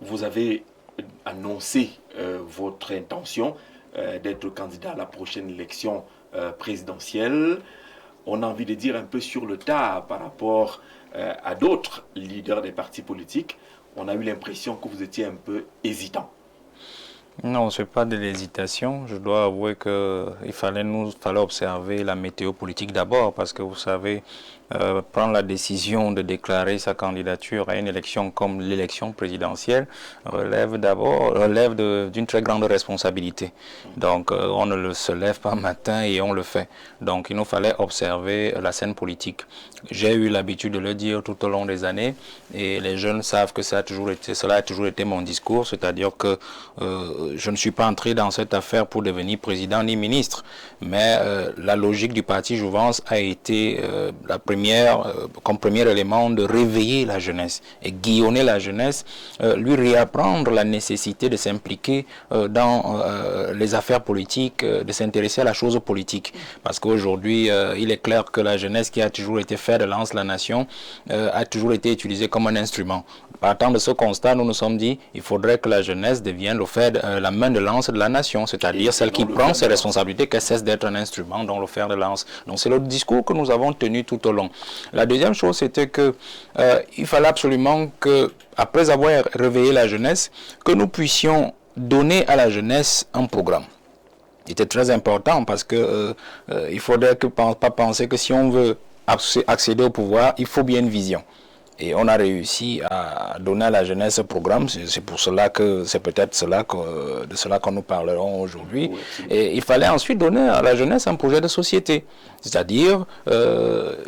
vous avez annoncé votre intention d'être candidat à la prochaine élection présidentielle. On a envie de dire un peu sur le tas par rapport à d'autres leaders des partis politiques. On a eu l'impression que vous étiez un peu hésitant. Non, ce n'est pas de l'hésitation. Je dois avouer qu'il fallait observer la météo politique d'abord, parce que vous savez, prendre la décision de déclarer sa candidature à une élection comme l'élection présidentielle relève d'une très grande responsabilité. Donc on ne se lève pas matin et on le fait. Donc il nous fallait observer la scène politique. J'ai eu l'habitude de le dire tout au long des années, et les jeunes savent que cela a toujours été mon discours, c'est-à-dire que je ne suis pas entré dans cette affaire pour devenir président ni ministre, mais la logique du parti Jouvence a été comme premier élément de réveiller la jeunesse et guillonner la jeunesse, lui réapprendre la nécessité de s'impliquer dans les affaires politiques, de s'intéresser à la chose politique. Parce qu'aujourd'hui, il est clair que la jeunesse qui a toujours été fer de lance de la nation a toujours été utilisée comme un instrument. Partant de ce constat, nous nous sommes dit il faudrait que la jeunesse devienne la main de lance de la nation, c'est-à-dire celle qui prend ses responsabilités, qu'elle cesse d'être un instrument dans le fer de lance. Donc c'est le discours que nous avons tenu tout au long. La deuxième chose, c'était que il fallait absolument que, après avoir réveillé la jeunesse, que nous puissions donner à la jeunesse un programme. C'était très important parce que il faudrait pas penser que si on veut accéder au pouvoir, il faut bien une vision. Et on a réussi à donner à la jeunesse ce programme. C'est pour cela que c'est peut-être de cela que nous parlerons aujourd'hui. Et il fallait ensuite donner à la jeunesse un projet de société, c'est-à-dire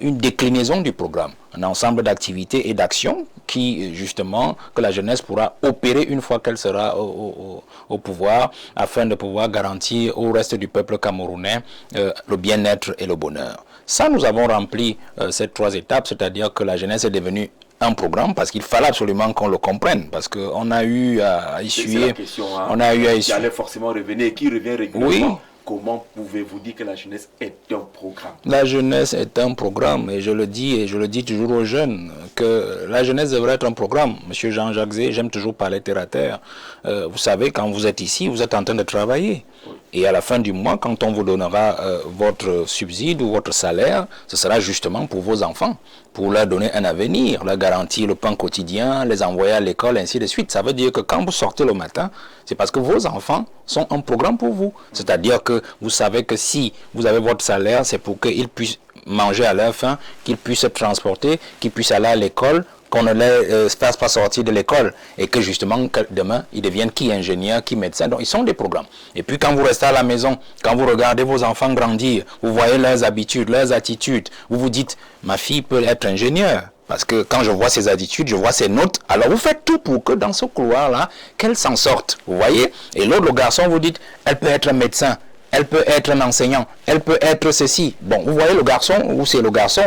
une déclinaison du programme, un ensemble d'activités et d'actions que la jeunesse pourra opérer une fois qu'elle sera au pouvoir, afin de pouvoir garantir au reste du peuple camerounais le bien-être et le bonheur. Ça, nous avons rempli ces trois étapes, c'est-à-dire que la jeunesse est devenue un programme, parce qu'il fallait absolument qu'on le comprenne, parce qu'on a eu à essuyer... C'est la question, hein, on a eu à essuyer... Qui allait forcément revenir, qui revient régulièrement. Oui. Comment pouvez-vous dire que la jeunesse est un programme? La jeunesse est un programme, et je le dis toujours aux jeunes, que la jeunesse devrait être un programme. Monsieur Jean-Jacques Zé, j'aime toujours parler terre à terre. Vous savez, quand vous êtes ici, vous êtes en train de travailler. Oui. Et à la fin du mois, quand on vous donnera votre subside ou votre salaire, ce sera justement pour vos enfants, pour leur donner un avenir, leur garantir le pain quotidien, les envoyer à l'école, ainsi de suite. Ça veut dire que quand vous sortez le matin, c'est parce que vos enfants sont un programme pour vous. C'est-à-dire que vous savez que si vous avez votre salaire, c'est pour qu'ils puissent manger à leur faim, qu'ils puissent se transporter, qu'ils puissent aller à l'école, qu'on ne les fasse pas sortir de l'école, et que justement demain ils deviennent qui ingénieurs, qui médecins. Donc ils sont des programmes. Et puis quand vous restez à la maison, quand vous regardez vos enfants grandir, vous voyez leurs habitudes, leurs attitudes, vous vous dites ma fille peut être ingénieure. Parce que quand je vois ses attitudes, je vois ses notes, alors vous faites tout pour que dans ce couloir-là, qu'elle s'en sorte. Vous voyez? Et l'autre, le garçon, vous dites, elle peut être un médecin, elle peut être un enseignant, elle peut être ceci. Bon, vous voyez le garçon, ou c'est le garçon,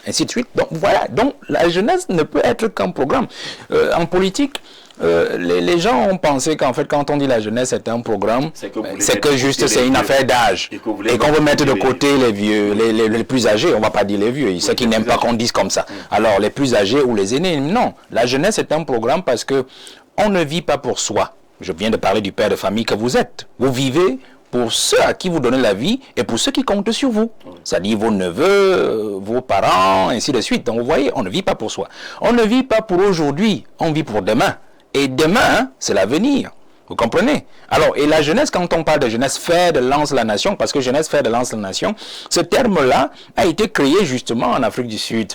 ainsi de suite. Donc voilà, donc la jeunesse ne peut être qu'un programme. En politique, les gens ont pensé qu'en fait, quand on dit la jeunesse est un programme, c'est que juste c'est une affaire d'âge. Et qu'on veut mettre de côté les vieux, les plus âgés. On ne va pas dire les vieux, ceux qui n'aiment pas qu'on dise comme ça. Alors, les plus âgés ou les aînés, non. La jeunesse est un programme parce que on ne vit pas pour soi. Je viens de parler du père de famille que vous êtes. Vous vivez pour ceux à qui vous donnez la vie et pour ceux qui comptent sur vous. C'est-à-dire vos neveux, vos parents, ainsi de suite. Donc vous voyez, on ne vit pas pour soi. On ne vit pas pour aujourd'hui, on vit pour demain. Et demain, c'est l'avenir. Vous comprenez? Alors, et la jeunesse, quand on parle de jeunesse, fer de lance de la nation, parce que jeunesse, fer de lance de la nation, ce terme-là a été créé justement en Afrique du Sud.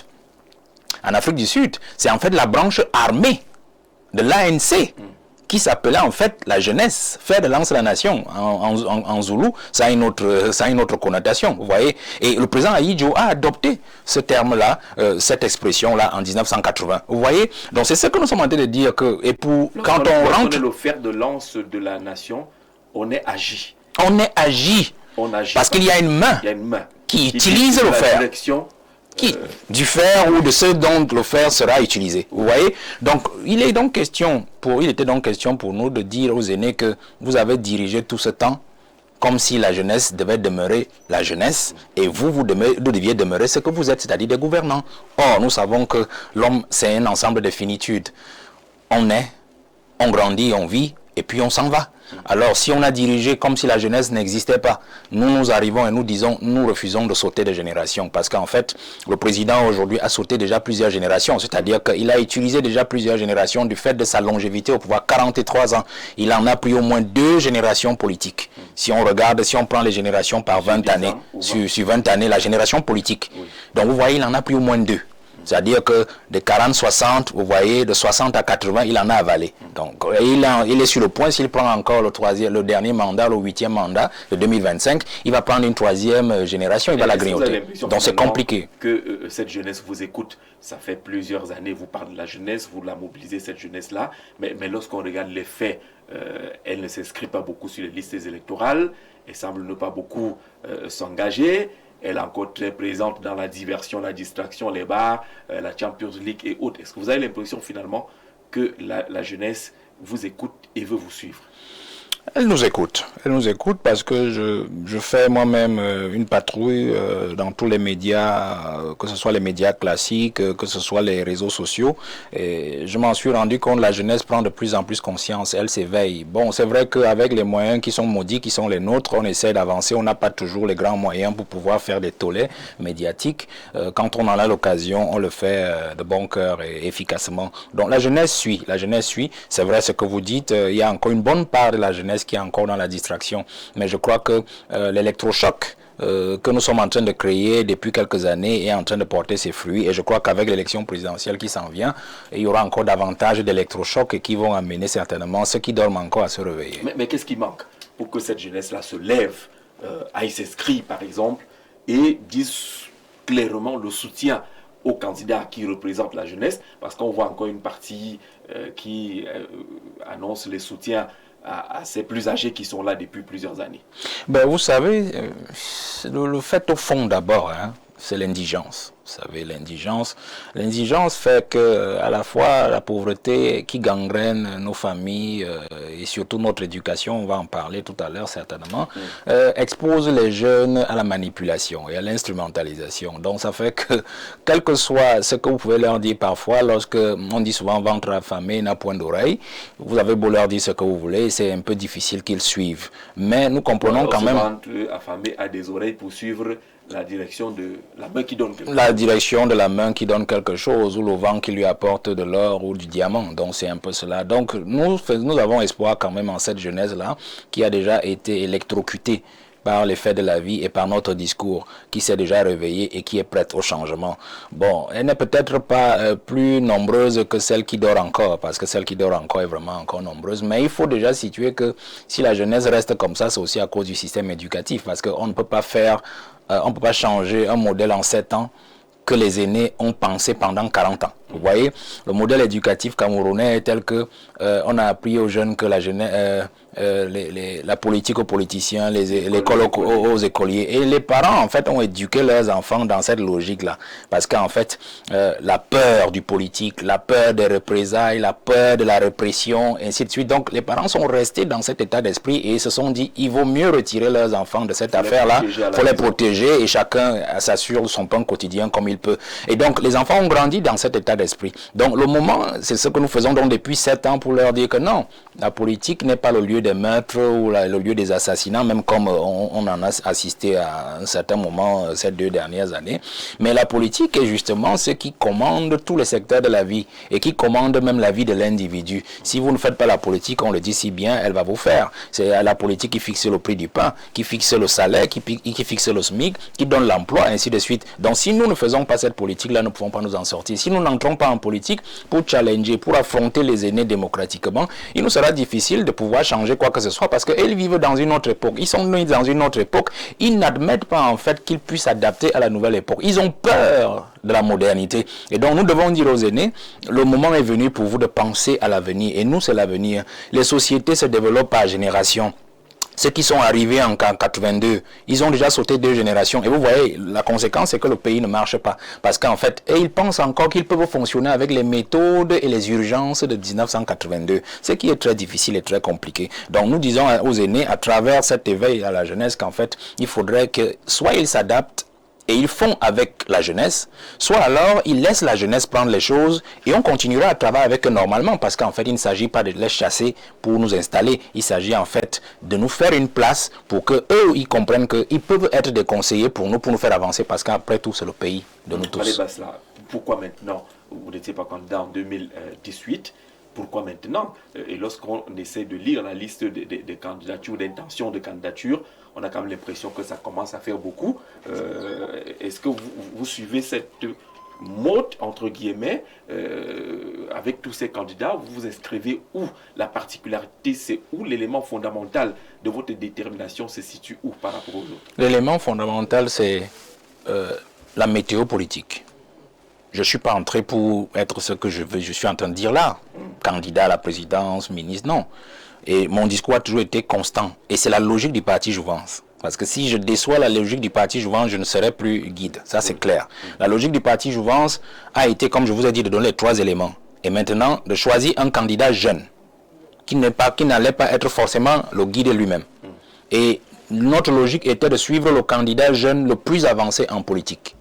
En Afrique du Sud, c'est en fait la branche armée de l'ANC qui s'appelait en fait la jeunesse, fer de lance de la nation. En Zoulou, ça a une autre connotation, vous voyez. Et le président Ahidjo a adopté ce terme-là, cette expression-là en 1980. Vous voyez. Donc c'est ce que nous sommes en train de dire que, et pour quand on rentre, le fer de lance de la nation, on est agi. On est agi. Parce qu'il y a une main, qui utilise le fer. Du fer ou de ce dont le fer sera utilisé. Vous voyez? Donc, il était donc question pour nous de dire aux aînés que vous avez dirigé tout ce temps comme si la jeunesse devait demeurer la jeunesse et vous deviez demeurer ce que vous êtes, c'est-à-dire des gouvernants. Or, nous savons que l'homme, c'est un ensemble de finitudes. On est, On grandit, on vit, et puis on s'en va. Alors, si on a dirigé comme si la jeunesse n'existait pas, nous arrivons et nous disons, nous refusons de sauter des générations. Parce qu'en fait, le président aujourd'hui a sauté déjà plusieurs générations. C'est-à-dire qu'il a utilisé déjà plusieurs générations du fait de sa longévité au pouvoir, 43 ans. Il en a pris au moins 2 générations politiques. Si on regarde, si on prend les générations par 20 années, sur 20 années, la génération politique. Donc vous voyez, il en a pris au moins 2. C'est-à-dire que de 40-60, vous voyez, de 60 à 80, il en a avalé. Donc, il est sur le point, s'il prend encore le dernier mandat, le 8e mandat de 2025, il va prendre une 3e génération, il va la grignoter. Donc c'est compliqué. Que cette jeunesse vous écoute, ça fait plusieurs années, vous parlez de la jeunesse, vous la mobilisez, cette jeunesse-là, mais lorsqu'on regarde les faits, elle ne s'inscrit pas beaucoup sur les listes électorales, elle semble ne pas beaucoup s'engager. Elle est encore très présente dans la diversion, la distraction, les bars, la Champions League et autres. Est-ce que vous avez l'impression finalement que la jeunesse vous écoute et veut vous suivre? Elle nous écoute parce que je fais moi-même une patrouille dans tous les médias, que ce soit les médias classiques, que ce soit les réseaux sociaux. Et je m'en suis rendu compte, la jeunesse prend de plus en plus conscience, elle s'éveille. Bon, c'est vrai qu'avec les moyens qui sont maudits, qui sont les nôtres, on essaie d'avancer, on n'a pas toujours les grands moyens pour pouvoir faire des tollés médiatiques. Quand on en a l'occasion, on le fait de bon cœur et efficacement. Donc la jeunesse suit. C'est vrai ce que vous dites, il y a encore une bonne part de la jeunesse qui est encore dans la distraction. Mais je crois que l'électrochoc que nous sommes en train de créer depuis quelques années est en train de porter ses fruits. Et je crois qu'avec l'élection présidentielle qui s'en vient, il y aura encore davantage d'électrochocs qui vont amener certainement ceux qui dorment encore à se réveiller. Mais qu'est-ce qui manque pour que cette jeunesse-là se lève, aille s'inscrire par exemple, et dise clairement le soutien aux candidats qui représentent la jeunesse? Parce qu'on voit encore une partie qui annonce les soutiens à ces plus âgés qui sont là depuis plusieurs années. Ben, vous savez, le fait au fond d'abord, c'est l'indigence. Vous savez, l'indigence fait que à la fois la pauvreté qui gangrène nos familles et surtout notre éducation, on va en parler tout à l'heure certainement, expose les jeunes à la manipulation et à l'instrumentalisation. Donc ça fait que quel que soit ce que vous pouvez leur dire parfois, lorsque on dit souvent ventre affamé n'a point d'oreille, vous avez beau leur dire ce que vous voulez, c'est un peu difficile qu'ils suivent. Mais nous comprenons quand même. Ventre affamé a des oreilles pour suivre la direction de la main qui donne quelque chose. La direction de la main qui donne quelque chose, ou le vent qui lui apporte de l'or ou du diamant. Donc c'est un peu cela. Donc nous avons espoir quand même en cette jeunesse-là qui a déjà été électrocutée par les faits de la vie et par notre discours, qui s'est déjà réveillée et qui est prête au changement. Bon, elle n'est peut-être pas plus nombreuse que celle qui dort encore, parce que celle qui dort encore est vraiment encore nombreuse, mais il faut déjà situer que si la jeunesse reste comme ça, c'est aussi à cause du système éducatif, parce qu'on ne peut pas on ne peut pas changer un modèle en 7 ans que les aînés ont pensé pendant 40 ans. Vous voyez, le modèle éducatif camerounais est tel que on a appris aux jeunes que la politique aux politiciens, l'école aux écoliers. Et les parents, en fait, ont éduqué leurs enfants dans cette logique-là. Parce qu'en fait, la peur du politique, la peur des représailles, la peur de la répression, ainsi de suite. Donc, les parents sont restés dans cet état d'esprit et se sont dit, il vaut mieux retirer leurs enfants de cette affaire-là. Il faut les protéger et chacun s'assure son pain quotidien comme il peut. Et donc, les enfants ont grandi dans cet état d'esprit. Donc, le moment, c'est ce que nous faisons donc depuis 7 ans pour leur dire que non, la politique n'est pas le lieu des meurtres ou le lieu des assassinats, même comme on en a assisté à un certain moment ces 2 dernières années. Mais la politique est justement ce qui commande tous les secteurs de la vie et qui commande même la vie de l'individu. Si vous ne faites pas la politique, on le dit si bien, elle va vous faire. C'est la politique qui fixe le prix du pain, qui fixe le salaire, qui fixe le SMIC, qui donne l'emploi, ainsi de suite. Donc si nous ne faisons pas cette politique-là, nous ne pouvons pas nous en sortir. Si nous n'entrons pas en politique pour challenger, pour affronter les aînés démocratiquement, il nous sera difficile de pouvoir changer quoi que ce soit parce qu'ils vivent dans une autre époque. Ils sont nés dans une autre époque. Ils n'admettent pas en fait qu'ils puissent s'adapter à la nouvelle époque. Ils ont peur de la modernité. Et donc nous devons dire aux aînés, le moment est venu pour vous de penser à l'avenir. Et nous, c'est l'avenir. Les sociétés se développent par génération. Ceux qui sont arrivés en 82, ils ont déjà sauté 2 générations. Et vous voyez, la conséquence, c'est que le pays ne marche pas. Parce qu'en fait, ils pensent encore qu'ils peuvent fonctionner avec les méthodes et les urgences de 1982. Ce qui est très difficile et très compliqué. Donc nous disons aux aînés, à travers cet éveil à la jeunesse, qu'en fait, il faudrait que soit ils s'adaptent et ils font avec la jeunesse, soit alors ils laissent la jeunesse prendre les choses et on continuera à travailler avec eux normalement, parce qu'en fait il ne s'agit pas de les chasser pour nous installer, il s'agit en fait de nous faire une place pour que eux ils comprennent qu'ils peuvent être des conseillers pour nous faire avancer, parce qu'après tout c'est le pays de nous tous. Pourquoi maintenant vous n'étiez pas candidat en 2018? Pourquoi maintenant? Et lorsqu'on essaie de lire la liste des candidatures, d'intentions de candidature, on a quand même l'impression que ça commence à faire beaucoup. Est-ce que vous suivez cette mode, entre guillemets, avec tous ces candidats? Vous vous inscrivez où? La particularité, c'est où? L'élément fondamental de votre détermination se situe où par rapport aux autres? L'élément fondamental, c'est la météo politique. Je ne suis pas entré pour être ce que je veux, je suis en train de dire là. Candidat à la présidence, ministre, non. Et mon discours a toujours été constant. Et c'est la logique du parti Jouvence. Parce que si je déçois la logique du parti Jouvence, je ne serai plus guide. Ça, c'est clair. La logique du parti Jouvence a été, comme je vous ai dit, de donner les 3 éléments. Et maintenant, de choisir un candidat jeune, qui n'allait pas être forcément le guide lui-même. Et notre logique était de suivre le candidat jeune le plus avancé en politique.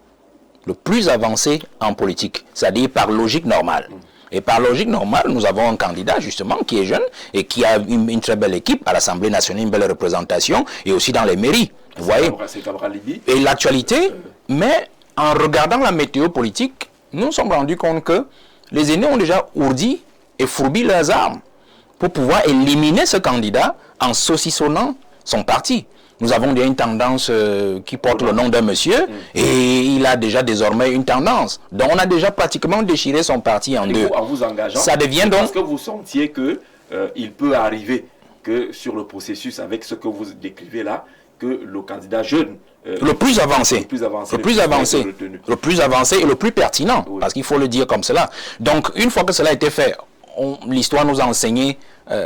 Le plus avancé en politique, c'est-à-dire par logique normale. Et par logique normale, nous avons un candidat justement qui est jeune et qui a une très belle équipe à l'Assemblée nationale, une belle représentation et aussi dans les mairies. Vous voyez? Et l'actualité, mais en regardant la météo politique, nous nous sommes rendus compte que les aînés ont déjà ourdi et fourbi leurs armes pour pouvoir éliminer ce candidat en saucissonnant son parti. Nous avons déjà une tendance qui porte le nom d'un monsieur et il a déjà désormais une tendance. Donc on a déjà pratiquement déchiré son parti en deux. En vous engageant, ça devient donc... Parce que vous sentiez que il peut arriver que sur le processus, avec ce que vous décrivez là, que le candidat jeune... le plus avancé et le plus pertinent, oui. Parce qu'il faut le dire comme cela. Donc une fois que cela a été fait, l'histoire nous a enseigné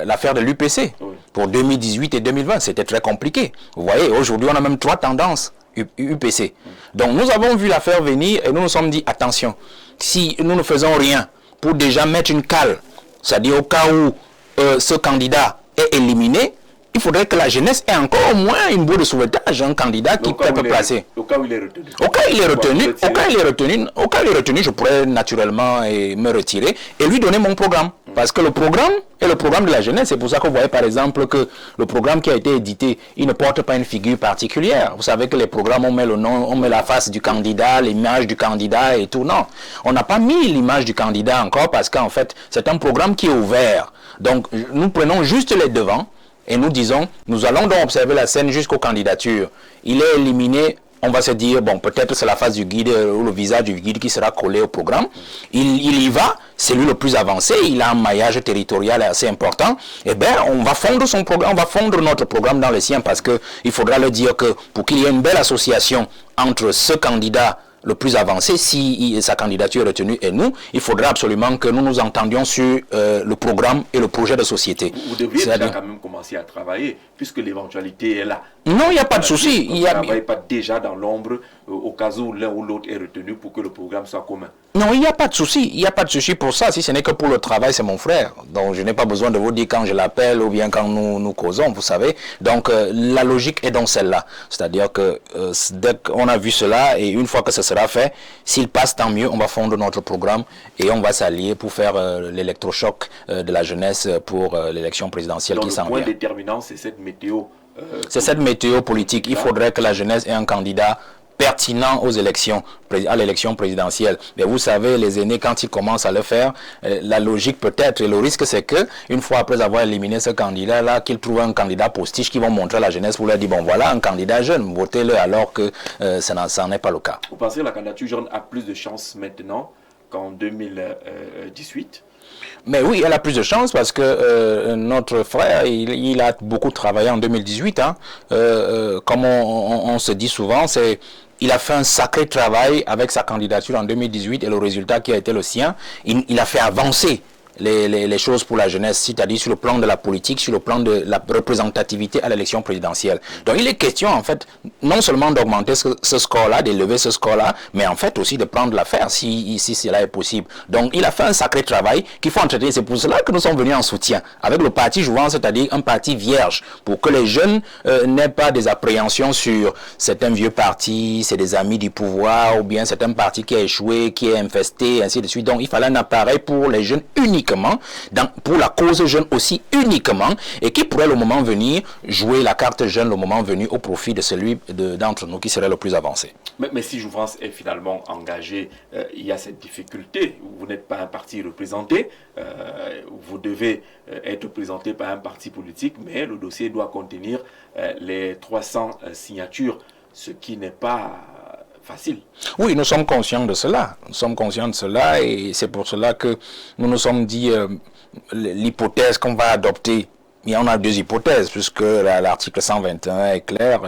l'affaire de l'UPC, oui. Pour 2018 et 2020, c'était très compliqué. Vous voyez, aujourd'hui, on a même 3 tendances UPC. Donc, nous avons vu l'affaire venir et nous nous sommes dit, attention, si nous ne faisons rien pour déjà mettre une cale, c'est-à-dire au cas où ce candidat est éliminé, il faudrait que la jeunesse ait encore au moins une boue de sauvetage, un candidat qui peut placer. Au cas où il est retenu. Au cas où il est retenu, je pourrais naturellement me retirer et lui donner mon programme. Parce que le programme est le programme de la jeunesse. C'est pour ça que vous voyez par exemple que le programme qui a été édité, il ne porte pas une figure particulière. Vous savez que les programmes, on met le nom, on met la face du candidat, l'image du candidat et tout. Non, on n'a pas mis l'image du candidat encore parce qu'en fait, c'est un programme qui est ouvert. Donc, nous prenons juste les devants. Et nous disons, nous allons donc observer la scène jusqu'aux candidatures. Il est éliminé, on va se dire, bon, peut-être c'est la face du guide ou le visage du guide qui sera collé au programme. Il y va, c'est lui le plus avancé, il a un maillage territorial assez important. Eh bien, on va fondre son programme, on va fondre notre programme dans le sien parce qu'il faudra le dire que pour qu'il y ait une belle association entre ce candidat le plus avancé, si sa candidature est retenue et nous, il faudra absolument que nous nous entendions sur le programme et le projet de société. Vous devriez déjà quand même commencer à travailler, puisque l'éventualité est là. Non, il n'y a pas de souci. Vous ne travaillez pas déjà dans l'ombre au cas où l'un ou l'autre est retenu pour que le programme soit commun. Non, il n'y a pas de souci. Il n'y a pas de souci pour ça. Si ce n'est que pour le travail, c'est mon frère. Donc, je n'ai pas besoin de vous dire quand je l'appelle ou bien quand nous causons, vous savez. Donc, la logique est donc celle-là. C'est-à-dire que dès qu'on a vu cela et une fois que ce sera fait, s'il passe, tant mieux, on va fondre notre programme et on va s'allier pour faire l'électrochoc de la jeunesse pour l'élection présidentielle qui s'en vient. Le point déterminant, c'est cette météo. C'est cette météo politique. Il faudrait que la jeunesse ait un candidat pertinent aux élections, à l'élection présidentielle. Mais vous savez, les aînés, quand ils commencent à le faire, la logique peut-être, et le risque c'est que, une fois après avoir éliminé ce candidat-là, qu'ils trouvent un candidat postiche qui vont montrer à la jeunesse pour leur dire, bon voilà, un candidat jeune, votez-le, alors que ça n'en est pas le cas. Vous pensez que la candidature jeune a plus de chances maintenant qu'en 2018 ? Mais oui, elle a plus de chance parce que notre frère, il a beaucoup travaillé en 2018. Hein. Comme on se dit souvent, il a fait un sacré travail avec sa candidature en 2018 et le résultat qui a été le sien, il a fait avancer les choses pour la jeunesse, c'est-à-dire sur le plan de la politique, sur le plan de la représentativité à l'élection présidentielle. Donc il est question en fait non seulement d'augmenter ce score-là, d'élever ce score-là, mais en fait aussi de prendre l'affaire si cela est possible. Donc il a fait un sacré travail qu'il faut entretenir. C'est pour cela que nous sommes venus en soutien avec le parti Jouvence, c'est-à-dire un parti vierge, pour que les jeunes n'aient pas des appréhensions sur certains vieux partis, c'est des amis du pouvoir, ou bien c'est un parti qui a échoué, qui est infesté, ainsi de suite. Donc il fallait un appareil pour les jeunes uniquement, pour la cause jeune aussi uniquement, et qui pourrait le moment venir jouer la carte jeune le moment venu au profit de celui d'entre nous qui serait le plus avancé. Mais si Jouvence est finalement engagé, il y a cette difficulté. Vous n'êtes pas un parti représenté, vous devez être présenté par un parti politique, mais le dossier doit contenir les 300 signatures, ce qui n'est pas facile. Oui, nous sommes conscients de cela. Nous sommes conscients de cela et c'est pour cela que nous nous sommes dit l'hypothèse qu'on va adopter. On a deux hypothèses, puisque l'article 121 est clair.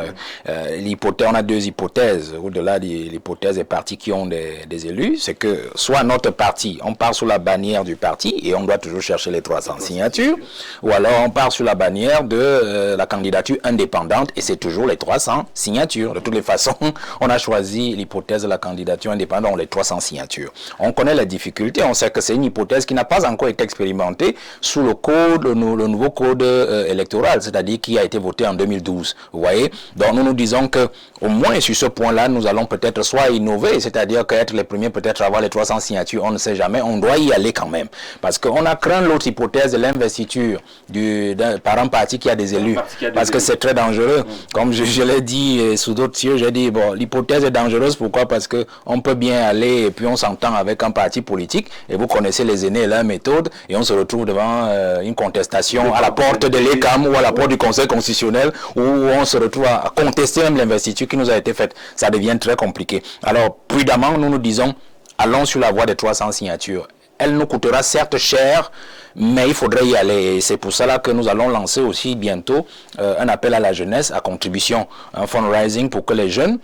On a deux hypothèses. Au-delà de l'hypothèse des partis qui ont des élus, c'est que soit notre parti, on part sous la bannière du parti, et on doit toujours chercher les 300 signatures, ou alors on part sous la bannière de la candidature indépendante, et c'est toujours les 300 signatures. De toutes les façons, on a choisi l'hypothèse de la candidature indépendante, les 300 signatures. On connaît les difficultés, on sait que c'est une hypothèse qui n'a pas encore été expérimentée sous le code, le nouveau code électoral, c'est-à-dire qui a été voté en 2012. Vous voyez? Donc nous nous disons que au moins sur ce point-là, nous allons peut-être soit innover, c'est-à-dire qu'être les premiers peut-être à avoir les 300 signatures, on ne sait jamais, on doit y aller quand même. Parce qu'on a craint l'autre hypothèse de l'investiture par un parti qui a des élus. Parce que c'est très dangereux. Comme je l'ai dit sous d'autres cieux, j'ai dit, bon, l'hypothèse est dangereuse, pourquoi? Parce qu'on peut bien aller et puis on s'entend avec un parti politique, et vous connaissez les aînés et leur méthode, et on se retrouve devant une contestation à la porte de l'ECAM ou à la porte du Conseil constitutionnel où on se retrouve à contester même l'investiture qui nous a été faite. Ça devient très compliqué. Alors, prudemment, nous nous disons, allons sur la voie des 300 signatures. Elle nous coûtera certes cher, mais il faudrait y aller. Et c'est pour cela que nous allons lancer aussi bientôt un appel à la jeunesse, à contribution, un fundraising pour que les jeunes,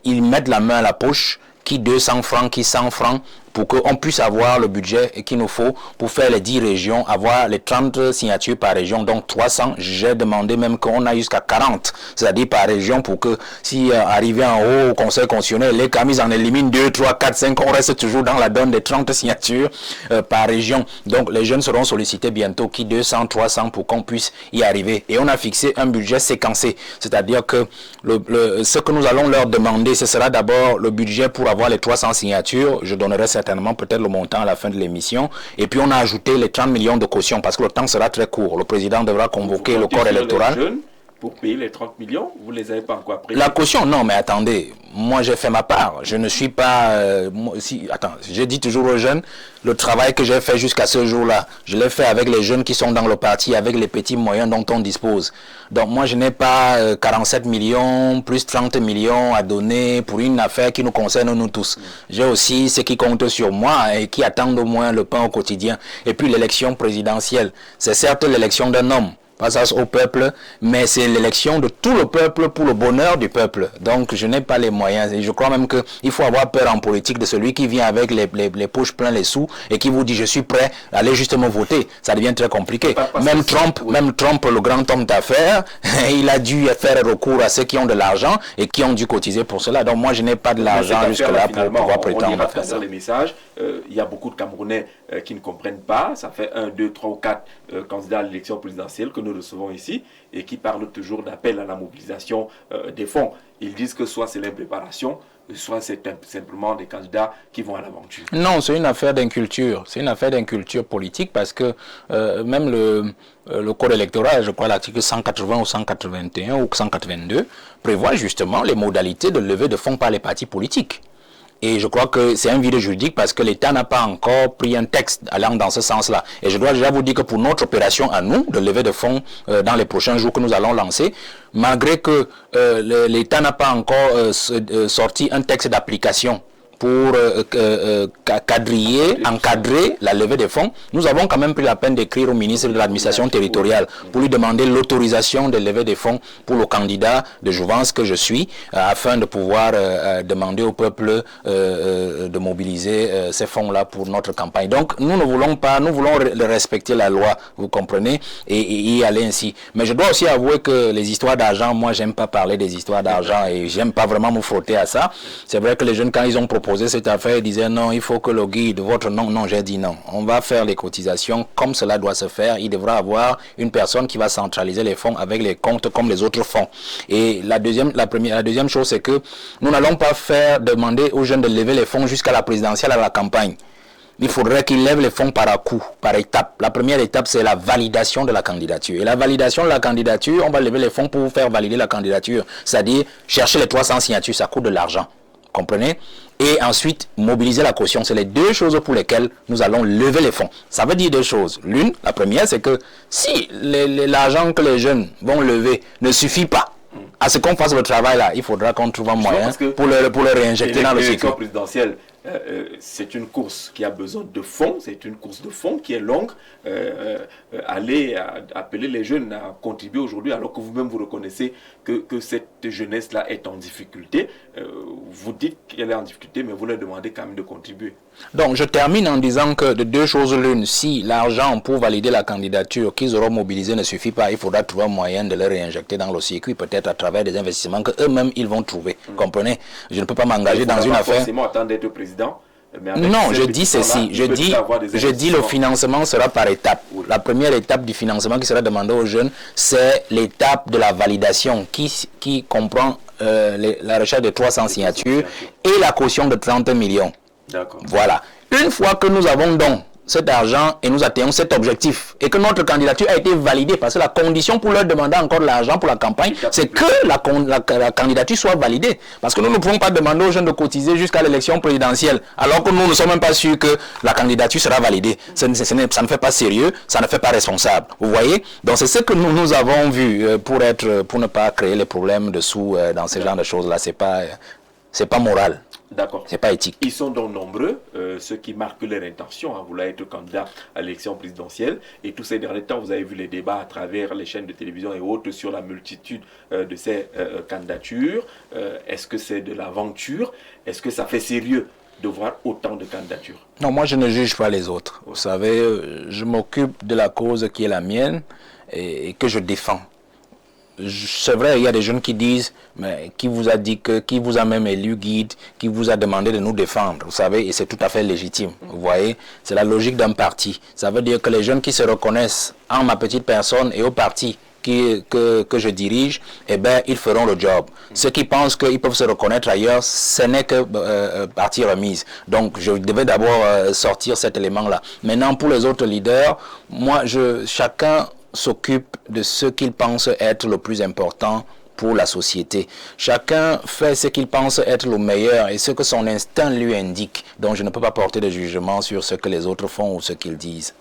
ils mettent la main à la poche, qui 200 francs, qui 100 francs, pour qu'on puisse avoir le budget qu'il nous faut pour faire les 10 régions, avoir les 30 signatures par région, donc 300. J'ai demandé même qu'on a jusqu'à 40, c'est-à-dire par région, pour que si arrivé en haut au Conseil constitutionnel, les camis en éliminent 2, 3, 4, 5, on reste toujours dans la donne des 30 signatures par région. Donc les jeunes seront sollicités bientôt, qui 200, 300, pour qu'on puisse y arriver. Et on a fixé un budget séquencé, c'est-à-dire que ce que nous allons leur demander, ce sera d'abord le budget pour avoir les 300 signatures. Je donnerai certainement peut-être le montant à la fin de l'émission. Et puis on a ajouté les 30 millions de caution parce que le temps sera très court. Le président devra convoquer le corps électoral. Pour payer les 30 millions, vous ne les avez pas encore pris? La caution, non, mais attendez, moi j'ai fait ma part. Je ne suis pas... je dis toujours aux jeunes, le travail que j'ai fait jusqu'à ce jour-là, je l'ai fait avec les jeunes qui sont dans le parti, avec les petits moyens dont on dispose. Donc moi je n'ai pas 47 millions, plus 30 millions à donner pour une affaire qui nous concerne nous tous. J'ai aussi ceux qui comptent sur moi et qui attendent au moins le pain au quotidien. Et puis l'élection présidentielle, c'est certes l'élection d'un homme, pas ça au peuple, mais c'est l'élection de tout le peuple pour le bonheur du peuple. Donc je n'ai pas les moyens. Et je crois même qu'il faut avoir peur en politique de celui qui vient avec les poches pleines les sous et qui vous dit je suis prêt à aller justement voter. Ça devient très compliqué. Même Trump, le grand homme d'affaires, il a dû faire recours à ceux qui ont de l'argent et qui ont dû cotiser pour cela. Donc moi je n'ai pas de l'argent jusque-là pour pouvoir prétendre à faire ça. Les messages. Il y a beaucoup de Camerounais qui ne comprennent pas. Ça fait 1, 2, 3 ou 4 candidats à l'élection présidentielle que nous recevons ici et qui parlent toujours d'appel à la mobilisation des fonds. Ils disent que soit c'est l'impréparation, soit c'est simplement des candidats qui vont à l'aventure. Non, c'est une affaire d'inculture. C'est une affaire d'inculture politique parce que même le code électoral, je crois l'article 180 ou 181 ou 182, prévoit justement les modalités de levée de fonds par les partis politiques. Et je crois que c'est un vide juridique parce que l'État n'a pas encore pris un texte allant dans ce sens-là. Et je dois déjà vous dire que pour notre opération à nous, de levée de fonds dans les prochains jours que nous allons lancer, malgré que l'État n'a pas encore sorti un texte d'application pour encadrer la levée des fonds, nous avons quand même pris la peine d'écrire au ministre de l'administration territoriale pour lui demander l'autorisation de lever des fonds pour le candidat de Jouvence que je suis, afin de pouvoir demander au peuple de mobiliser ces fonds-là pour notre campagne. Donc nous ne voulons pas, nous voulons respecter la loi, vous comprenez, et y aller ainsi. Mais je dois aussi avouer que les histoires d'argent, moi j'aime pas parler des histoires d'argent et j'aime pas vraiment me frotter à ça. C'est vrai que les jeunes, quand ils ont proposé cette affaire, ils disaient non, il faut que le guide, votre nom, non, j'ai dit non. On va faire les cotisations comme cela doit se faire. Il devra avoir une personne qui va centraliser les fonds avec les comptes comme les autres fonds. Et la deuxième chose, c'est que nous n'allons pas demander aux jeunes de lever les fonds jusqu'à la présidentielle, à la campagne. Il faudrait qu'ils lèvent les fonds par à-coup, par étape. La première étape, c'est la validation de la candidature. Et la validation de la candidature, on va lever les fonds pour faire valider la candidature. C'est-à-dire, chercher les 300 signatures, ça coûte de l'argent. Comprenez? Et ensuite, mobiliser la caution. C'est les deux choses pour lesquelles nous allons lever les fonds. Ça veut dire deux choses. L'une, la première, c'est que si l'argent que les jeunes vont lever ne suffit pas à ce qu'on fasse le travail là, il faudra qu'on trouve un moyen pour le réinjecter dans le circuit. Présidentielle, c'est une course qui a besoin de fonds, c'est une course de fonds qui est longue. Appeler les jeunes à contribuer aujourd'hui, alors que vous-même vous reconnaissez que cette jeunesse-là est en difficulté. Vous dites qu'elle est en difficulté, mais vous leur demandez quand même de contribuer. Donc je termine en disant que de deux choses l'une, si l'argent pour valider la candidature qu'ils auront mobilisé ne suffit pas, il faudra trouver un moyen de le réinjecter dans le circuit, peut-être à travers des investissements qu'eux-mêmes ils vont trouver. Comprenez? Je ne peux pas m'engager dans une affaire. Forcément attendre d'être président. Non, je dis ceci, je dis le financement sera par étape. Oui. La première étape du financement qui sera demandée aux jeunes, c'est l'étape de la validation qui comprend la recherche de 300 signatures et la caution de 30 millions. D'accord. Voilà. Une fois que nous avons donc cet argent et nous atteignons cet objectif et que notre candidature a été validée, parce que la condition pour leur demander encore de l'argent pour la campagne, c'est que la candidature soit validée. Parce que nous ne pouvons pas demander aux jeunes de cotiser jusqu'à l'élection présidentielle, alors que nous ne sommes même pas sûrs que la candidature sera validée. Ça ne fait pas sérieux, ça ne fait pas responsable. Vous voyez? Donc c'est ce que nous avons vu pour ne pas créer les problèmes dessous dans ce genre de choses-là. C'est pas moral. D'accord. C'est pas éthique. Ils sont donc nombreux, ceux qui marquent leur intention à vouloir être candidat à l'élection présidentielle. Et tous ces derniers temps, vous avez vu les débats à travers les chaînes de télévision et autres sur la multitude de ces candidatures. Est-ce que c'est de l'aventure? Est-ce que ça fait sérieux de voir autant de candidatures? Non, moi je ne juge pas les autres. Vous savez, je m'occupe de la cause qui est la mienne et que je défends. C'est vrai, il y a des jeunes qui disent, mais qui vous a même élu guide, qui vous a demandé de nous défendre, vous savez, et c'est tout à fait légitime, vous voyez, c'est la logique d'un parti. Ça veut dire que les jeunes qui se reconnaissent en ma petite personne et au parti que je dirige, eh bien, ils feront le job. Ceux qui pensent qu'ils peuvent se reconnaître ailleurs, ce n'est que partie remise. Donc, je devais d'abord sortir cet élément-là. Maintenant, pour les autres leaders, moi, chacun s'occupe de ce qu'il pense être le plus important pour la société. Chacun fait ce qu'il pense être le meilleur et ce que son instinct lui indique. Donc je ne peux pas porter de jugement sur ce que les autres font ou ce qu'ils disent.